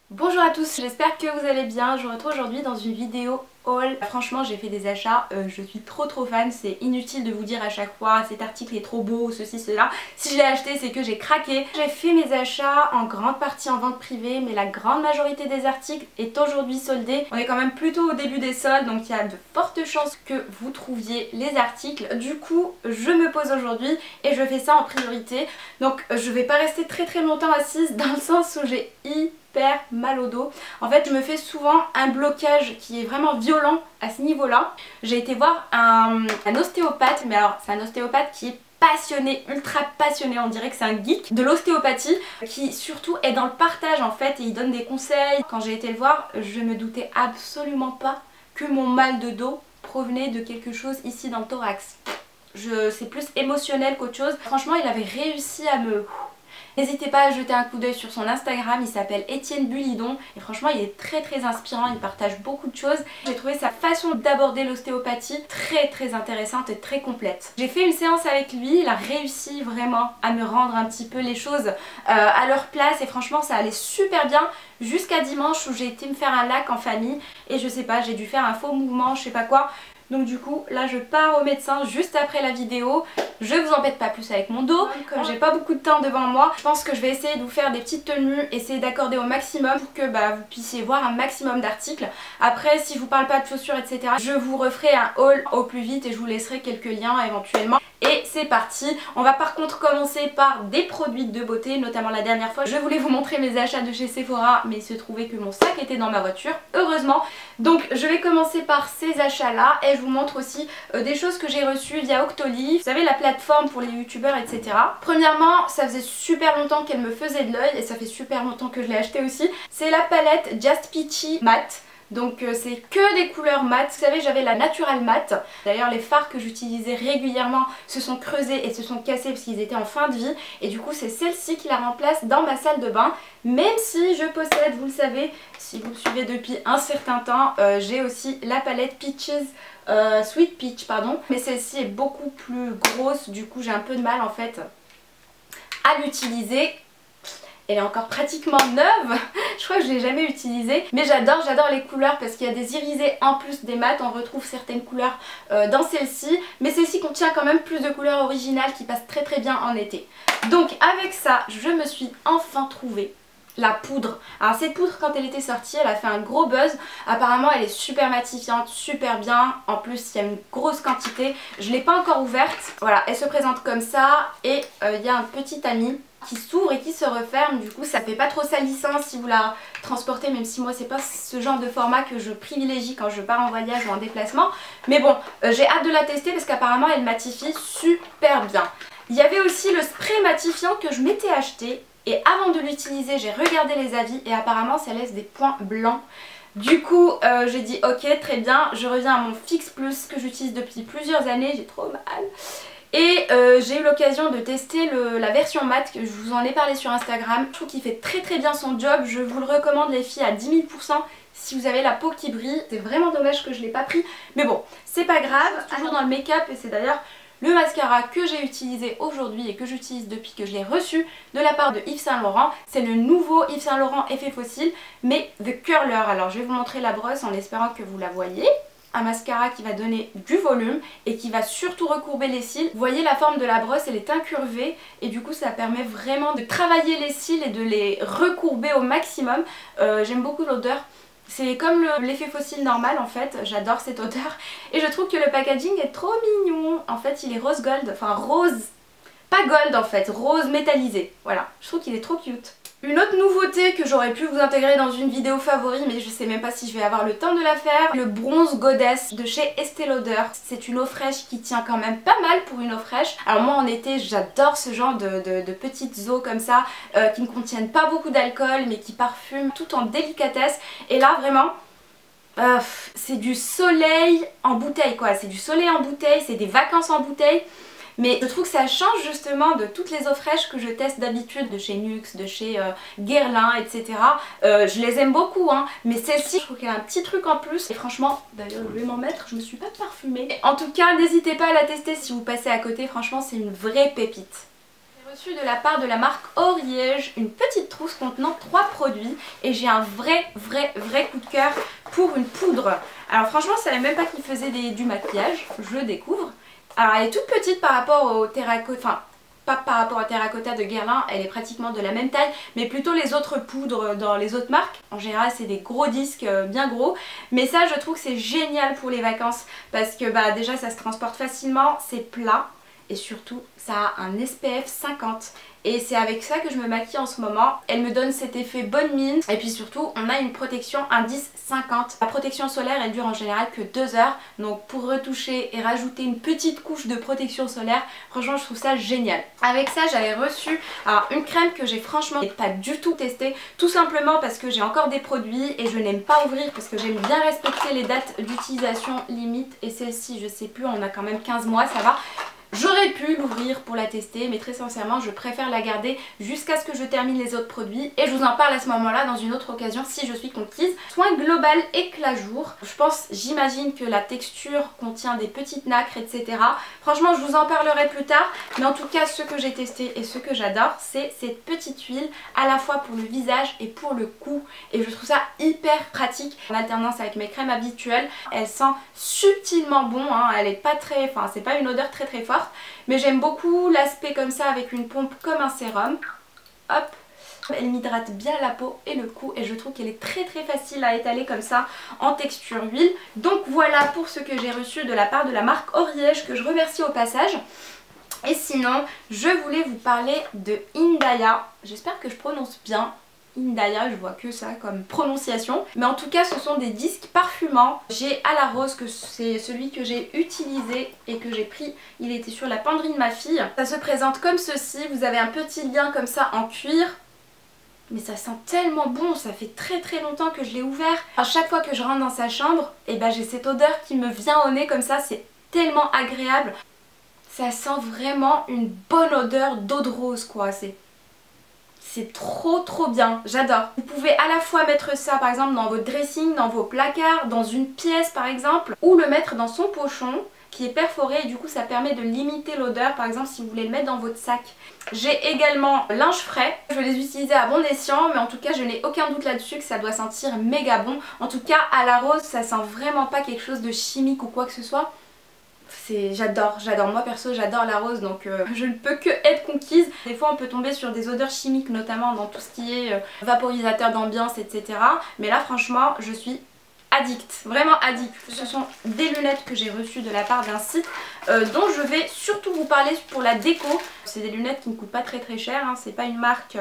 Bonjour à tous, j'espère que vous allez bien. Je vous retrouve aujourd'hui dans une vidéo haul. Franchement j'ai fait des achats, je suis trop fan, c'est inutile de vous dire à chaque fois cet article est trop beau, ceci, cela. Si je l'ai acheté c'est que j'ai craqué. J'ai fait mes achats en grande partie en vente privée, mais la grande majorité des articles est aujourd'hui soldée. On est quand même plutôt au début des soldes, donc il y a de fortes chances que vous trouviez les articles. Du coup je me pose aujourd'hui et je fais ça en priorité. Donc je vais pas rester très longtemps assise dans le sens où j'ai hyper mal au dos. En fait je me fais souvent un blocage qui est vraiment violent à ce niveau là. J'ai été voir un ostéopathe, mais alors c'est un ostéopathe qui est passionné, ultra passionné, on dirait que c'est un geek de l'ostéopathie, qui surtout est dans le partage en fait et il donne des conseils. Quand j'ai été le voir, je me doutais absolument pas que mon mal de dos provenait de quelque chose ici dans le thorax. C'est plus émotionnel qu'autre chose. Franchement il avait réussi à me... N'hésitez pas à jeter un coup d'œil sur son Instagram, il s'appelle Étienne Bulidon et franchement il est très inspirant, il partage beaucoup de choses. J'ai trouvé sa façon d'aborder l'ostéopathie très intéressante et très complète. J'ai fait une séance avec lui, il a réussi vraiment à me rendre un petit peu les choses à leur place et franchement ça allait super bien jusqu'à dimanche où j'ai été me faire un lac en famille et je sais pas, j'ai dû faire un faux mouvement, je sais pas quoi. Donc du coup là je pars au médecin juste après la vidéo. Je vous embête pas plus avec mon dos. Comme j'ai pas beaucoup de temps devant moi, je pense que je vais essayer de vous faire des petites tenues, essayer d'accorder au maximum pour que vous puissiez voir un maximum d'articles. Après si je vous parle pas de chaussures etc, je vous referai un haul au plus vite et je vous laisserai quelques liens éventuellement. Et c'est parti. On va par contre commencer par des produits de beauté, notamment la dernière fois je voulais vous montrer mes achats de chez Sephora mais il se trouvait que mon sac était dans ma voiture, heureusement. Donc je vais commencer par ces achats là et je vous montre aussi des choses que j'ai reçues via Octoly, vous savez la plateforme pour les youtubeurs etc. Premièrement ça faisait super longtemps qu'elle me faisait de l'œil et ça fait super longtemps que je l'ai acheté aussi. C'est la palette Just Peachy Matte. Donc c'est que des couleurs mates. Vous savez j'avais la Natural Matte. D'ailleurs les fards que j'utilisais régulièrement se sont creusés et se sont cassés parce qu'ils étaient en fin de vie. Et du coup c'est celle-ci qui la remplace dans ma salle de bain. Même si je possède, vous le savez, si vous me suivez depuis un certain temps, j'ai aussi la palette Peaches, Sweet Peach pardon. Mais celle-ci est beaucoup plus grosse, du coup j'ai un peu de mal en fait à l'utiliser. Elle est encore pratiquement neuve, je crois que je ne l'ai jamais utilisée. Mais j'adore les couleurs parce qu'il y a des irisés en plus des mates. On retrouve certaines couleurs dans celle-ci. Mais celle-ci contient quand même plus de couleurs originales qui passent très bien en été. Donc avec ça, je me suis enfin trouvé la poudre. Alors cette poudre quand elle était sortie elle a fait un gros buzz. Apparemment elle est super matifiante, super bien. En plus il y a une grosse quantité. Je ne l'ai pas encore ouverte. Voilà, elle se présente comme ça. Et il y a un petit ami qui s'ouvre et qui se referme, du coup ça fait pas trop salissant si vous la transportez, même si moi c'est pas ce genre de format que je privilégie quand je pars en voyage ou en déplacement. Mais bon, j'ai hâte de la tester parce qu'apparemment elle matifie super bien. Il y avait aussi le spray matifiant que je m'étais acheté et avant de l'utiliser j'ai regardé les avis et apparemment ça laisse des points blancs. Du coup j'ai dit ok très bien, je reviens à mon Fix Plus que j'utilise depuis plusieurs années, j'ai trop mal. Et j'ai eu l'occasion de tester la version matte, que je vous en ai parlé sur Instagram. Je trouve qu'il fait très bien son job, je vous le recommande les filles à 10 000 % si vous avez la peau qui brille. C'est vraiment dommage que je ne l'ai pas pris, mais bon, c'est pas grave, toujours dans le make-up et c'est d'ailleurs le mascara que j'ai utilisé aujourd'hui et que j'utilise depuis que je l'ai reçu de la part de Yves Saint Laurent. C'est le nouveau Yves Saint Laurent Effet Fossile, mais The Curler. Alors je vais vous montrer la brosse en espérant que vous la voyez. Un mascara qui va donner du volume et qui va surtout recourber les cils. Vous voyez la forme de la brosse, elle est incurvée et du coup ça permet vraiment de travailler les cils et de les recourber au maximum. J'aime beaucoup l'odeur. C'est comme l'effet fossile normal en fait, j'adore cette odeur. Et je trouve que le packaging est trop mignon. En fait il est rose gold, enfin rose, pas gold en fait, rose métallisé. Voilà, je trouve qu'il est trop cute. Une autre nouveauté que j'aurais pu vous intégrer dans une vidéo favori, mais je sais même pas si je vais avoir le temps de la faire, le Bronze Goddess de chez Estée Lauder. C'est une eau fraîche qui tient quand même pas mal pour une eau fraîche. Alors moi en été j'adore ce genre de petites eaux comme ça qui ne contiennent pas beaucoup d'alcool mais qui parfument tout en délicatesse. Et là vraiment c'est du soleil en bouteille quoi, c'est du soleil en bouteille, c'est des vacances en bouteille. Mais je trouve que ça change justement de toutes les eaux fraîches que je teste d'habitude, de chez Nuxe, de chez Guerlain, etc. Je les aime beaucoup, hein, mais celle-ci, je trouve qu'elle a un petit truc en plus. Et franchement, d'ailleurs je vais m'en mettre, je me suis pas parfumée. En tout cas, n'hésitez pas à la tester si vous passez à côté, franchement c'est une vraie pépite. reçu de la part de la marque Oriège une petite trousse contenant 3 produits et j'ai un vrai coup de cœur pour une poudre. Alors franchement je savais même pas qu'ils faisaient du maquillage, je le découvre. Alors elle est toute petite par rapport au terracotta, enfin pas par rapport au terracotta de Guerlain, elle est pratiquement de la même taille, mais plutôt les autres poudres dans les autres marques. En général c'est des gros disques bien gros, mais ça je trouve que c'est génial pour les vacances parce que bah déjà ça se transporte facilement, c'est plat. Et surtout ça a un SPF 50 et c'est avec ça que je me maquille en ce moment. Elle me donne cet effet bonne mine et puis surtout on a une protection indice 50. La protection solaire elle dure en général que 2 heures, donc pour retoucher et rajouter une petite couche de protection solaire, franchement je trouve ça génial. Avec ça j'avais reçu alors, une crème que j'ai franchement pas du tout testée, tout simplement parce que j'ai encore des produits et je n'aime pas ouvrir parce que j'aime bien respecter les dates d'utilisation limite et celle-ci je sais plus, on a quand même 15 mois, ça va. J'aurais pu l'ouvrir pour la tester mais très sincèrement je préfère la garder jusqu'à ce que je termine les autres produits et je vous en parle à ce moment là dans une autre occasion si je suis conquise. Soin global éclat jour, je pense, j'imagine que la texture contient des petites nacres etc. Franchement je vous en parlerai plus tard mais en tout cas ce que j'ai testé et ce que j'adore c'est cette petite huile à la fois pour le visage et pour le cou et je trouve ça hyper pratique en alternance avec mes crèmes habituelles. Elle sent subtilement bon, hein. Elle est pas très, enfin c'est pas une odeur très forte mais j'aime beaucoup l'aspect comme ça avec une pompe comme un sérum. Hop, elle m'hydrate bien la peau et le cou et je trouve qu'elle est très facile à étaler comme ça en texture huile. Donc voilà pour ce que j'ai reçu de la part de la marque Oriège que je remercie au passage. Et sinon je voulais vous parler de Indaya, j'espère que je prononce bien. Indaya, je vois que ça comme prononciation. Mais en tout cas ce sont des disques parfumants. J'ai à la rose que c'est celui que j'ai utilisé et que j'ai pris. Il était sur la penderie de ma fille. Ça se présente comme ceci. Vous avez un petit lien comme ça en cuir. Mais ça sent tellement bon, ça fait très longtemps que je l'ai ouvert. À chaque fois que je rentre dans sa chambre, et ben j'ai cette odeur qui me vient au nez comme ça. C'est tellement agréable. Ça sent vraiment une bonne odeur d'eau de rose quoi. C'est trop bien, j'adore. Vous pouvez à la fois mettre ça par exemple dans votre dressing, dans vos placards, dans une pièce par exemple, ou le mettre dans son pochon qui est perforé et du coup ça permet de limiter l'odeur par exemple si vous voulez le mettre dans votre sac. J'ai également linge frais, je vais les utiliser à bon escient mais en tout cas je n'ai aucun doute là-dessus que ça doit sentir méga bon. En tout cas à la rose ça sent vraiment pas quelque chose de chimique ou quoi que ce soit. J'adore, moi perso j'adore la rose donc je ne peux que être conquise. Des fois on peut tomber sur des odeurs chimiques notamment dans tout ce qui est vaporisateur d'ambiance etc. Mais là franchement je suis addict, vraiment addict. Ce sont des lunettes que j'ai reçues de la part d'un site dont je vais surtout vous parler pour la déco. C'est des lunettes qui ne coûtent pas très cher, hein. C'est pas une marque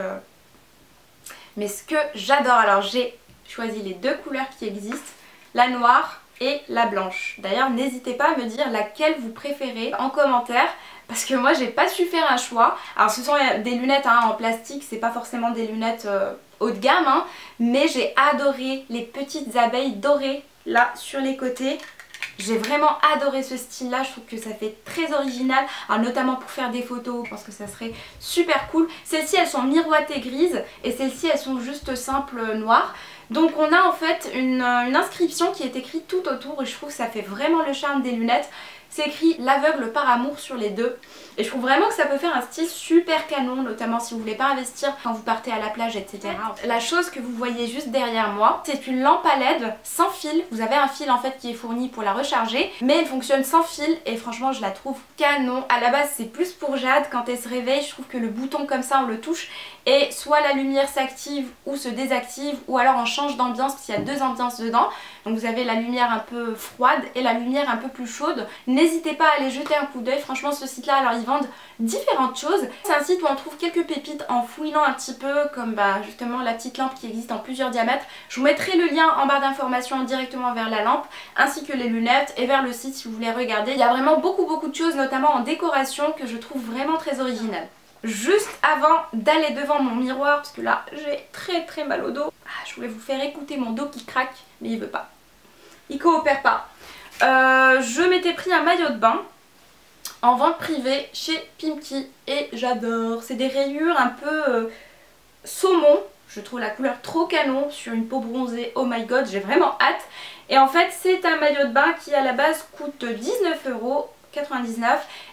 mais ce que j'adore, alors j'ai choisi les deux couleurs qui existent, la noire et la blanche. D'ailleurs n'hésitez pas à me dire laquelle vous préférez en commentaire parce que moi j'ai pas su faire un choix. Alors ce sont des lunettes hein, en plastique, c'est pas forcément des lunettes haut de gamme hein, mais j'ai adoré les petites abeilles dorées là sur les côtés. J'ai vraiment adoré ce style là, je trouve que ça fait très original, alors notamment pour faire des photos, je pense que ça serait super cool. Celles-ci elles sont miroitées grises et celles-ci elles sont juste simples noires. Donc on a en fait une inscription qui est écrite tout autour et je trouve que ça fait vraiment le charme des lunettes. C'est écrit l'aveugle par amour sur les deux et je trouve vraiment que ça peut faire un style super canon, notamment si vous voulez pas investir quand vous partez à la plage etc. La chose que vous voyez juste derrière moi, c'est une lampe à LED sans fil. Vous avez un fil en fait qui est fourni pour la recharger mais elle fonctionne sans fil et franchement je la trouve canon. À la base c'est plus pour Jade, quand elle se réveille je trouve que le bouton comme ça on le touche et soit la lumière s'active ou se désactive ou alors on change d'ambiance parce qu'il y a deux ambiances dedans. Donc vous avez la lumière un peu froide et la lumière un peu plus chaude. N'hésitez pas à aller jeter un coup d'œil, franchement ce site là alors ils vendent différentes choses. C'est un site où on trouve quelques pépites en fouillant un petit peu comme justement la petite lampe qui existe en plusieurs diamètres. Je vous mettrai le lien en barre d'informations directement vers la lampe ainsi que les lunettes et vers le site si vous voulez regarder. Il y a vraiment beaucoup de choses notamment en décoration que je trouve vraiment très originales. Juste avant d'aller devant mon miroir, parce que là j'ai très mal au dos, je voulais vous faire écouter mon dos qui craque, mais il veut pas, il coopère pas. Je m'étais pris un maillot de bain en vente privée chez Pimki et j'adore, c'est des rayures un peu saumon, je trouve la couleur trop canon sur une peau bronzée, oh my god j'ai vraiment hâte. Et en fait c'est un maillot de bain qui à la base coûte 19,99 €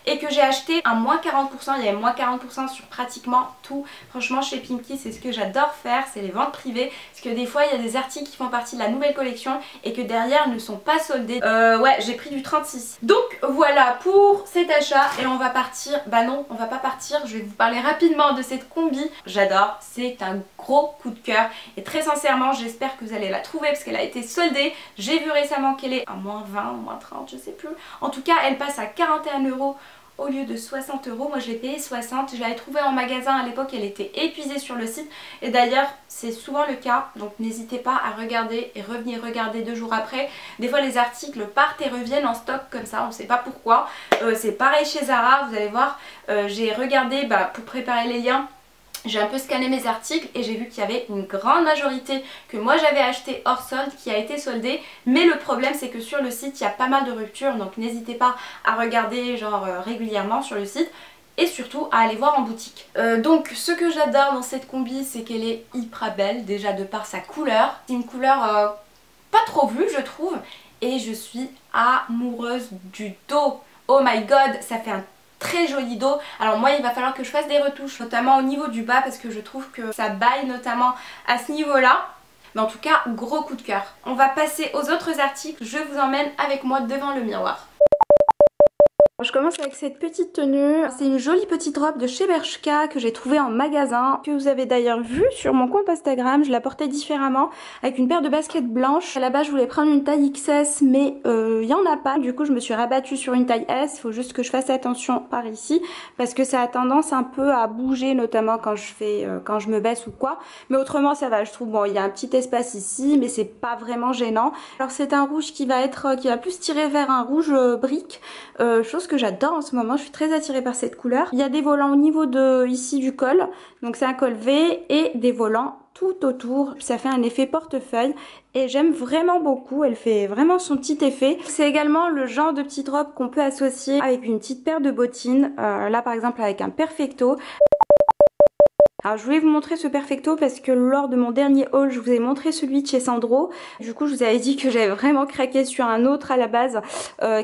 et que j'ai acheté à moins 40%. Il y avait moins 40% sur pratiquement tout. Franchement chez Pimkie c'est ce que j'adore faire, c'est les ventes privées, parce que des fois il y a des articles qui font partie de la nouvelle collection et que derrière ne sont pas soldés. Ouais, j'ai pris du 36. Donc voilà pour cet achat et on va partir. Bah non, on va pas partir, je vais vous parler rapidement de cette combi. J'adore, c'est un gros coup de cœur et très sincèrement j'espère que vous allez la trouver parce qu'elle a été soldée. J'ai vu récemment qu'elle est à moins 20, moins 30, je sais plus. En tout cas elle passe à 41 € au lieu de 60 €. Moi je l'ai payé 60. Je l'avais trouvée en magasin à l'époque, elle était épuisée sur le site. Et d'ailleurs c'est souvent le cas, donc n'hésitez pas à regarder et revenir regarder 2 jours après. Des fois les articles partent et reviennent en stock comme ça, on ne sait pas pourquoi. C'est pareil chez Zara, vous allez voir. J'ai regardé pour préparer les liens. J'ai un peu scanné mes articles et j'ai vu qu'il y avait une grande majorité que moi j'avais acheté hors solde qui a été soldée. Mais le problème c'est que sur le site il y a pas mal de ruptures, donc n'hésitez pas à regarder régulièrement sur le site. Et surtout à aller voir en boutique. Donc ce que j'adore dans cette combi c'est qu'elle est hyper belle déjà de par sa couleur. C'est une couleur pas trop vue je trouve. Et je suis amoureuse du dos. Oh my god, ça fait un très joli dos. Alors moi il va falloir que je fasse des retouches notamment au niveau du bas parce que je trouve que ça baille notamment à ce niveau là. Mais en tout cas gros coup de cœur. On va passer aux autres articles. Je vous emmène avec moi devant le miroir. Je commence avec cette petite tenue. C'est une jolie petite robe de chez Bershka que j'ai trouvée en magasin, que vous avez d'ailleurs vu sur mon compte Instagram. Je la portais différemment avec une paire de baskets blanches. À la base je voulais prendre une taille XS mais il n'y en a pas. Du coup je me suis rabattue sur une taille S. Il faut juste que je fasse attention par ici parce que ça a tendance un peu à bouger, notamment quand je me baisse ou quoi. Mais autrement ça va, je trouve. Bon, il y a un petit espace ici mais c'est pas vraiment gênant. Alors c'est un rouge qui va plus tirer vers un rouge brique, chose que j'adore en ce moment. Je suis très attirée par cette couleur. Il y a des volants au niveau de ici du col, donc c'est un col V, et des volants tout autour. Ça fait un effet portefeuille et j'aime vraiment beaucoup. Elle fait vraiment son petit effet. C'est également le genre de petite robe qu'on peut associer avec une petite paire de bottines, là par exemple avec un perfecto. Alors je voulais vous montrer ce perfecto parce que lors de mon dernier haul je vous ai montré celui de chez Sandro. Du coup je vous avais dit que j'avais vraiment craqué sur un autre à la base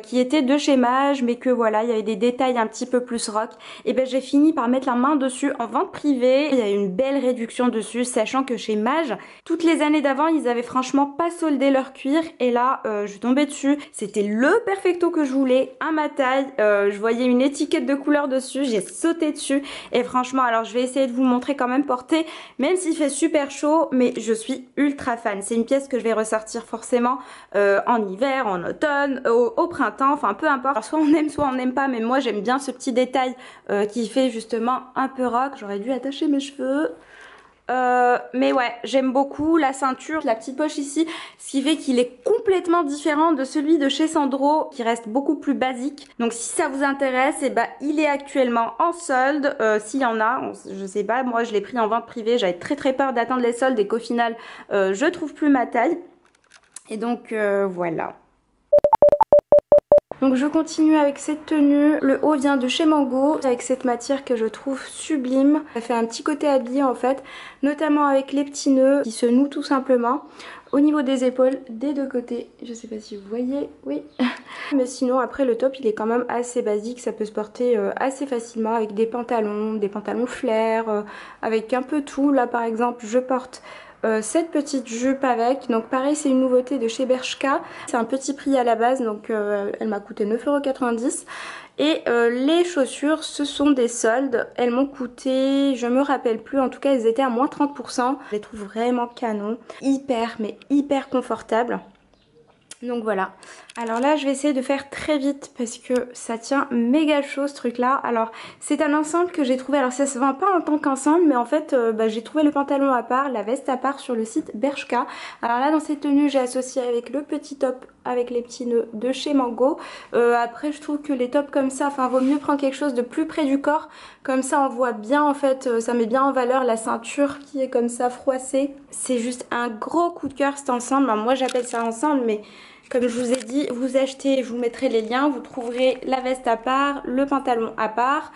qui était de chez Mage, mais que voilà il y avait des détails un petit peu plus rock. Et ben j'ai fini par mettre la main dessus en vente privée. Il y a eu une belle réduction dessus, sachant que chez Mage toutes les années d'avant ils avaient franchement pas soldé leur cuir. Et là je suis tombée dessus, c'était le perfecto que je voulais, à ma taille. Je voyais une étiquette de couleur dessus, j'ai sauté dessus et franchement, alors je vais essayer de vous montrer quand même porté, même s'il fait super chaud, mais je suis ultra fan. C'est une pièce que je vais ressortir forcément en hiver, en automne, au printemps, enfin peu importe. Alors, soit on n'aime pas, mais moi j'aime bien ce petit détail qui fait justement un peu rock. J'aurais dû attacher mes cheveux. Mais ouais, j'aime beaucoup la ceinture, la petite poche ici, ce qui fait qu'il est complètement différent de celui de chez Sandro qui reste beaucoup plus basique. Donc si ça vous intéresse, et bah, il est actuellement en solde, s'il y en a, je sais pas, moi je l'ai pris en vente privée, j'avais très peur d'attendre les soldes et qu'au final je trouve plus ma taille. Et donc voilà. Donc je continue avec cette tenue. Le haut vient de chez Mango avec cette matière que je trouve sublime. Ça fait un petit côté habillé en fait, notamment avec les petits nœuds qui se nouent tout simplement. Au niveau des épaules, des deux côtés, je sais pas si vous voyez, oui. Mais sinon après le top il est quand même assez basique, ça peut se porter assez facilement avec des pantalons flair, avec un peu tout. Là par exemple je porte cette petite jupe avec, donc pareil c'est une nouveauté de chez Bershka, c'est un petit prix à la base, donc elle m'a coûté 9,90 €. Et les chaussures ce sont des soldes, elles m'ont coûté, je me rappelle plus, en tout cas elles étaient à moins 30%, je les trouve vraiment canon, mais hyper confortables. Donc voilà. Alors là je vais essayer de faire très vite parce que ça tient méga chaud ce truc là. Alors c'est un ensemble que j'ai trouvé, alors ça se vend pas en tant qu'ensemble mais en fait j'ai trouvé le pantalon à part, la veste à part sur le site Bershka. Alors là dans cette tenue j'ai associé avec le petit top avec les petits nœuds de chez Mango. Après je trouve que les tops comme ça, enfin vaut mieux prendre quelque chose de plus près du corps. Comme ça on voit bien en fait, ça met bien en valeur la ceinture qui est comme ça froissée. C'est juste un gros coup de cœur cet ensemble. Alors, moi j'appelle ça ensemble mais comme je vous ai dit, vous achetez, je vous mettrai les liens, vous trouverez la veste à part, le pantalon à part.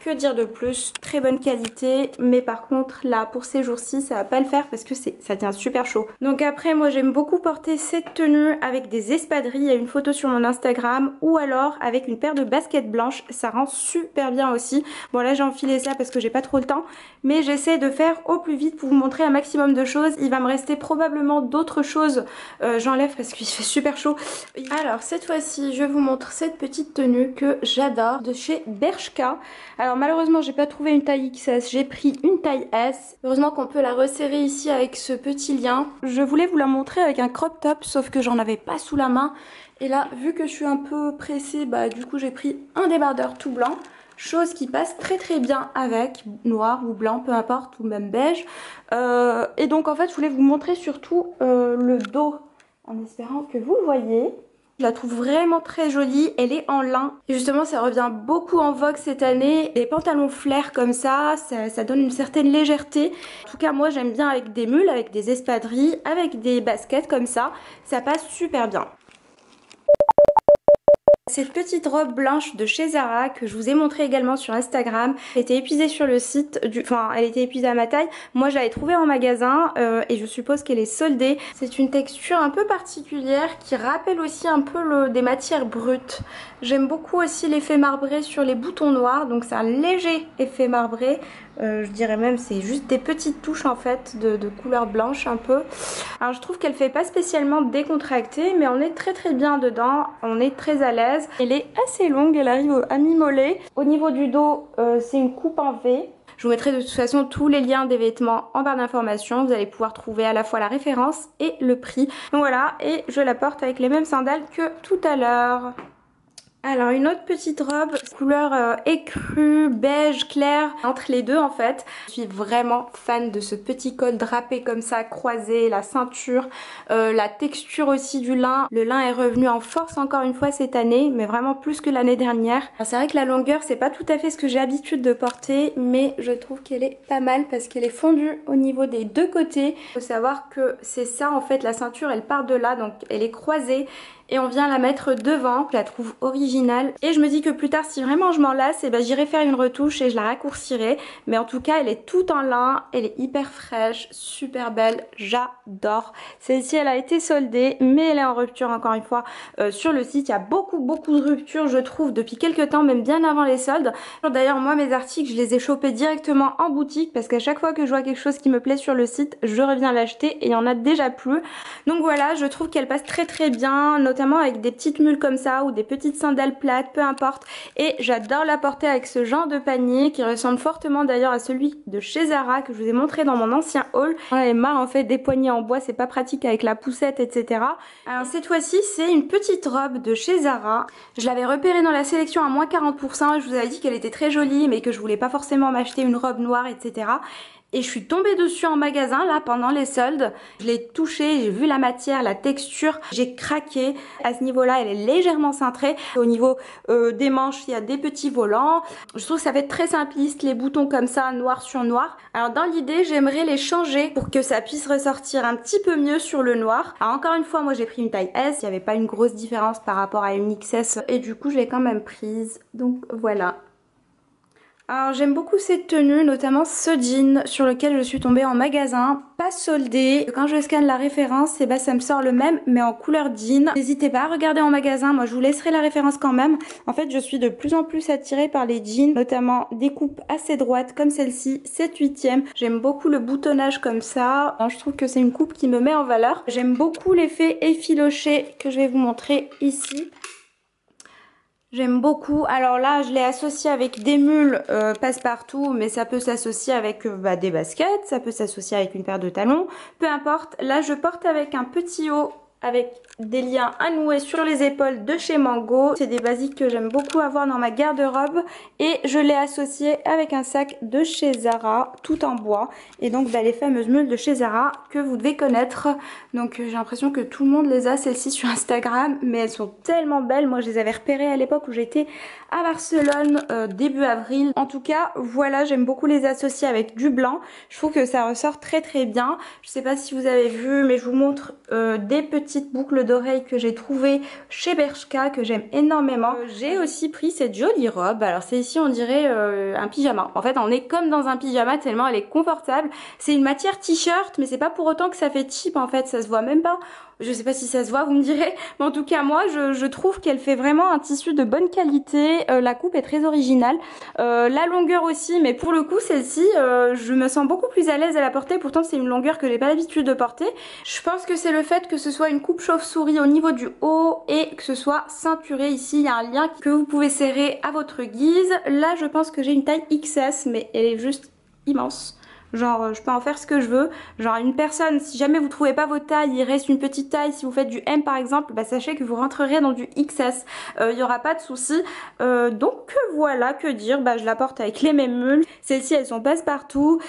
Que dire de plus? Très bonne qualité, mais par contre là pour ces jours-ci ça va pas le faire parce que ça tient super chaud. Donc après moi j'aime beaucoup porter cette tenue avec des espadrilles, il y a une photo sur mon Instagram, ou alors avec une paire de baskets blanches, ça rend super bien aussi. Bon là j'ai enfilé ça parce que j'ai pas trop le temps, mais j'essaie de faire au plus vite pour vous montrer un maximum de choses. Il va me rester probablement d'autres choses, j'enlève parce qu'il fait super chaud. Alors cette fois-ci je vous montre cette petite tenue que j'adore de chez Bershka. Alors malheureusement j'ai pas trouvé une taille XS, j'ai pris une taille S. Heureusement qu'on peut la resserrer ici avec ce petit lien. Je voulais vous la montrer avec un crop top, sauf que j'en avais pas sous la main. Et là vu que je suis un peu pressée, bah du coup j'ai pris un débardeur tout blanc. Chose qui passe très bien avec, noir ou blanc, peu importe, ou même beige. Et donc en fait je voulais vous montrer surtout le dos, en espérant que vous le voyez. Je la trouve vraiment très jolie, elle est en lin. Et justement ça revient beaucoup en vogue cette année. Les pantalons flair comme ça donne une certaine légèreté. En tout cas moi j'aime bien avec des mules, avec des espadrilles, avec des baskets comme ça passe super bien. Cette petite robe blanche de chez Zara que je vous ai montré également sur Instagram, elle était épuisée sur le site, enfin elle était épuisée à ma taille. Moi je l'avais trouvée en magasin et je suppose qu'elle est soldée. C'est une texture un peu particulière qui rappelle aussi un peu des matières brutes. J'aime beaucoup aussi l'effet marbré sur les boutons noirs, donc c'est un léger effet marbré. Je dirais même c'est juste des petites touches en fait de couleur blanche un peu. Alors je trouve qu'elle fait pas spécialement décontractée, mais on est très bien dedans, on est très à l'aise. Elle est assez longue, elle arrive à mi-mollet. Au niveau du dos c'est une coupe en V. Je vous mettrai de toute façon tous les liens des vêtements en barre d'informations. Vous allez pouvoir trouver à la fois la référence et le prix. Donc voilà, et je la porte avec les mêmes sandales que tout à l'heure. Alors une autre petite robe couleur écru, beige clair, entre les deux en fait. Je suis vraiment fan de ce petit col drapé comme ça, croisé, la ceinture, la texture aussi du lin. Le lin est revenu en force encore une fois cette année, mais vraiment plus que l'année dernière. C'est vrai que la longueur c'est pas tout à fait ce que j'ai l'habitude de porter, mais je trouve qu'elle est pas mal parce qu'elle est fondue au niveau des deux côtés. Il faut savoir que c'est ça en fait, la ceinture elle part de là, donc elle est croisée. Et on vient la mettre devant, je la trouve originale. Et je me dis que plus tard, si vraiment je m'en lasse, eh ben, j'irai faire une retouche et je la raccourcirai. Mais en tout cas, elle est toute en lin, elle est hyper fraîche, super belle, j'adore. Celle-ci, elle a été soldée, mais elle est en rupture encore une fois sur le site. Il y a beaucoup de ruptures, je trouve, depuis quelques temps, même bien avant les soldes. D'ailleurs, moi, mes articles, je les ai chopés directement en boutique parce qu'à chaque fois que je vois quelque chose qui me plaît sur le site, je reviens l'acheter et il y en a déjà plus. Donc voilà, je trouve qu'elle passe très bien, notamment avec des petites mules comme ça ou des petites sandales plates, peu importe. Et j'adore la porter avec ce genre de panier qui ressemble fortement d'ailleurs à celui de chez Zara que je vous ai montré dans mon ancien haul. J'en avais marre en fait des poignées en bois, c'est pas pratique avec la poussette, etc. Alors cette fois-ci c'est une petite robe de chez Zara. Je l'avais repérée dans la sélection à moins 40% et je vous avais dit qu'elle était très jolie mais que je voulais pas forcément m'acheter une robe noire, etc. Et je suis tombée dessus en magasin là pendant les soldes. Je l'ai touchée, j'ai vu la matière, la texture, j'ai craqué. À ce niveau là elle est légèrement cintrée. Au niveau des manches il y a des petits volants. Je trouve que ça fait très simpliste, les boutons comme ça noir sur noir. Alors dans l'idée j'aimerais les changer pour que ça puisse ressortir un petit peu mieux sur le noir. Alors encore une fois moi j'ai pris une taille S, il n'y avait pas une grosse différence par rapport à une XS et du coup je l'ai quand même prise. Donc voilà. Alors j'aime beaucoup cette tenue, notamment ce jean sur lequel je suis tombée en magasin, pas soldé. Quand je scanne la référence, et ben ça me sort le même mais en couleur jean. N'hésitez pas à regarder en magasin, moi je vous laisserai la référence quand même. En fait je suis de plus en plus attirée par les jeans, notamment des coupes assez droites comme celle-ci, 7/8e. J'aime beaucoup le boutonnage comme ça, je trouve que c'est une coupe qui me met en valeur. J'aime beaucoup l'effet effiloché que je vais vous montrer ici. J'aime beaucoup. Alors là, je l'ai associé avec des mules passe-partout, mais ça peut s'associer avec des baskets, ça peut s'associer avec une paire de talons, peu importe. Là, je porte avec un petit haut avec des liens à nouer sur les épaules de chez Mango. C'est des basiques que j'aime beaucoup avoir dans ma garde-robe et je l'ai associé avec un sac de chez Zara tout en bois et donc les fameuses mules de chez Zara que vous devez connaître. Donc j'ai l'impression que tout le monde les a, celles-ci, sur Instagram, mais elles sont tellement belles. Moi je les avais repérées à l'époque où j'étais à Barcelone début avril. En tout cas voilà, j'aime beaucoup les associer avec du blanc. Je trouve que ça ressort très bien. Je sais pas si vous avez vu mais je vous montre des petits petites boucles d'oreilles que j'ai trouvées chez Bershka, que j'aime énormément. J'ai aussi pris cette jolie robe. Alors c'est ici, on dirait un pyjama. En fait, on est comme dans un pyjama tellement elle est confortable. C'est une matière t-shirt, mais c'est pas pour autant que ça fait cheap en fait, ça se voit même pas. Je sais pas si ça se voit, vous me direz. Mais en tout cas, moi, je trouve qu'elle fait vraiment un tissu de bonne qualité. La coupe est très originale. La longueur aussi, mais pour le coup, celle-ci, je me sens beaucoup plus à l'aise à la porter. Pourtant, c'est une longueur que j'ai pas l'habitude de porter. Je pense que c'est le fait que ce soit une coupe chauve-souris au niveau du haut et que ce soit ceinturé ici. Il y a un lien que vous pouvez serrer à votre guise. Là, je pense que j'ai une taille XS, mais elle est juste immense. Genre je peux en faire ce que je veux. Genre une personne, si jamais vous trouvez pas votre taille, il reste une petite taille, si vous faites du M par exemple, bah sachez que vous rentrerez dans du XS. Il n'y aura pas de souci. Donc voilà, que dire, bah je la porte avec les mêmes mules. Celles-ci elles sont passe-partout.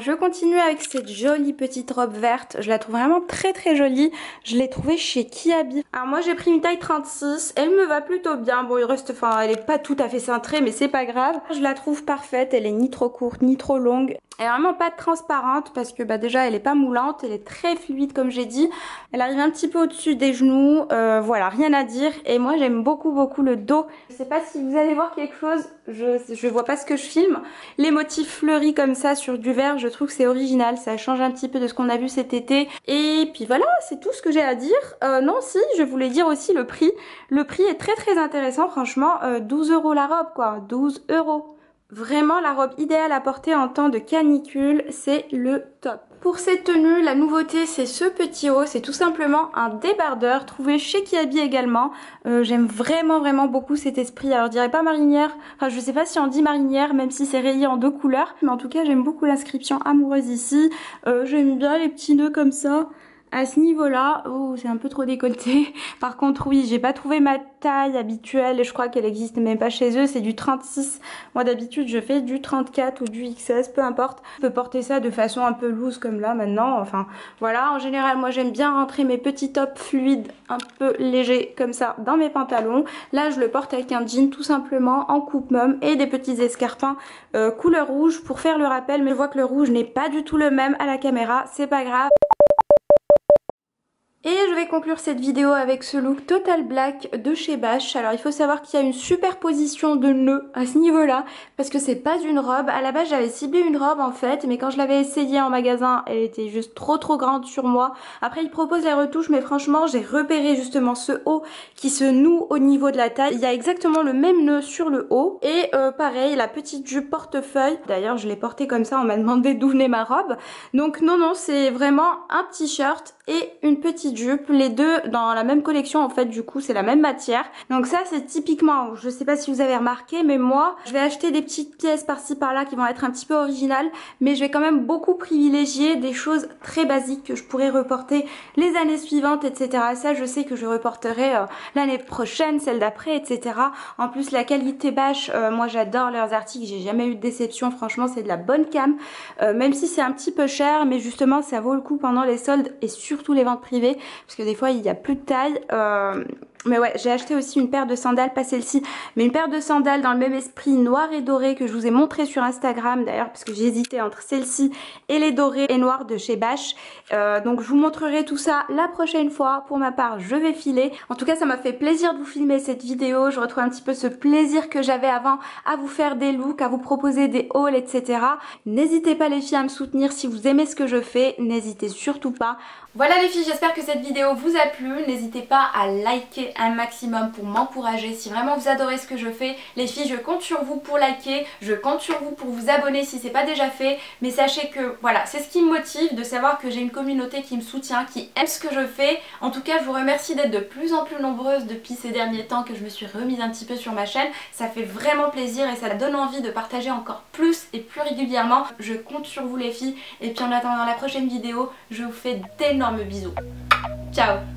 Je continue avec cette jolie petite robe verte, je la trouve vraiment très très jolie, je l'ai trouvée chez Kiabi. Alors moi j'ai pris une taille 36, elle me va plutôt bien, bon il reste, enfin elle est pas tout à fait cintrée mais c'est pas grave. Je la trouve parfaite, elle est ni trop courte ni trop longue. Elle est vraiment pas transparente parce que bah déjà elle est pas moulante, elle est très fluide comme j'ai dit. Elle arrive un petit peu au-dessus des genoux, voilà, rien à dire. Et moi j'aime beaucoup le dos. Je sais pas si vous allez voir quelque chose, je vois pas ce que je filme. Les motifs fleuris comme ça sur du vert, je trouve que c'est original, ça change un petit peu de ce qu'on a vu cet été. Et puis voilà, c'est tout ce que j'ai à dire. Non si, je voulais dire aussi le prix. Le prix est très intéressant franchement, 12 € la robe quoi, 12 €. Vraiment la robe idéale à porter en temps de canicule, c'est le top. Pour cette tenue, la nouveauté c'est ce petit haut, c'est tout simplement un débardeur trouvé chez Kiabi également. J'aime vraiment beaucoup cet esprit, alors je dirais pas marinière, enfin je sais pas si on dit marinière même si c'est rayé en 2 couleurs. Mais en tout cas j'aime beaucoup l'inscription amoureuse ici, j'aime bien les petits nœuds comme ça. À ce niveau-là, oh, c'est un peu trop décolleté. Par contre, oui, j'ai pas trouvé ma taille habituelle et je crois qu'elle existe même pas chez eux. C'est du 36. Moi, d'habitude, je fais du 34 ou du XS, peu importe. On peut porter ça de façon un peu loose comme là maintenant. Enfin, voilà. En général, moi, j'aime bien rentrer mes petits tops fluides, un peu légers comme ça, dans mes pantalons. Là, je le porte avec un jean tout simplement en coupe mom et des petits escarpins couleur rouge pour faire le rappel. Mais je vois que le rouge n'est pas du tout le même à la caméra. C'est pas grave. Et je vais conclure cette vidéo avec ce look Total Black de chez Bash. Alors il faut savoir qu'il y a une superposition de nœuds à ce niveau-là parce que c'est pas une robe. À la base j'avais ciblé une robe en fait, mais quand je l'avais essayée en magasin, elle était juste trop grande sur moi. Après ils proposent les retouches, mais franchement j'ai repéré justement ce haut qui se noue au niveau de la taille. Il y a exactement le même nœud sur le haut et pareil la petite jupe portefeuille. D'ailleurs je l'ai portée comme ça, on m'a demandé d'où venait ma robe. Donc non c'est vraiment un t-shirt et une petite jupe, les deux dans la même collection en fait, du coup c'est la même matière. Donc ça c'est typiquement, je sais pas si vous avez remarqué, mais moi je vais acheter des petites pièces par-ci par-là qui vont être un petit peu originales, mais je vais quand même beaucoup privilégier des choses très basiques que je pourrais reporter les années suivantes, etc. Ça je sais que je reporterai l'année prochaine, celle d'après, etc. En plus la qualité Bash, moi j'adore leurs articles, j'ai jamais eu de déception, franchement c'est de la bonne cam, même si c'est un petit peu cher, mais justement ça vaut le coup pendant les soldes et surtout les ventes privées, parce que des fois il n'y a plus de taille. Mais ouais, j'ai acheté aussi une paire de sandales, pas celle-ci, mais une paire de sandales dans le même esprit noir et doré que je vous ai montré sur Instagram d'ailleurs, parce que j'ai hésité entre celle-ci et les dorées et noires de chez Bash. Donc je vous montrerai tout ça la prochaine fois. Pour ma part, je vais filer. En tout cas, ça m'a fait plaisir de vous filmer cette vidéo. Je retrouve un petit peu ce plaisir que j'avais avant à vous faire des looks, à vous proposer des hauls, etc. N'hésitez pas les filles à me soutenir si vous aimez ce que je fais. N'hésitez surtout pas. Voilà les filles, j'espère que cette vidéo vous a plu. N'hésitez pas à liker un maximum pour m'encourager. Si vraiment vous adorez ce que je fais, les filles, je compte sur vous pour liker, je compte sur vous pour vous abonner si c'est pas déjà fait. Mais sachez que voilà, c'est ce qui me motive de savoir que j'ai une communauté qui me soutient, qui aime ce que je fais. En tout cas, je vous remercie d'être de plus en plus nombreuses depuis ces derniers temps que je me suis remise un petit peu sur ma chaîne. Ça fait vraiment plaisir et ça donne envie de partager encore plus et plus régulièrement. Je compte sur vous les filles. Et puis en attendant la prochaine vidéo, je vous fais d'énormes bisous. Ciao!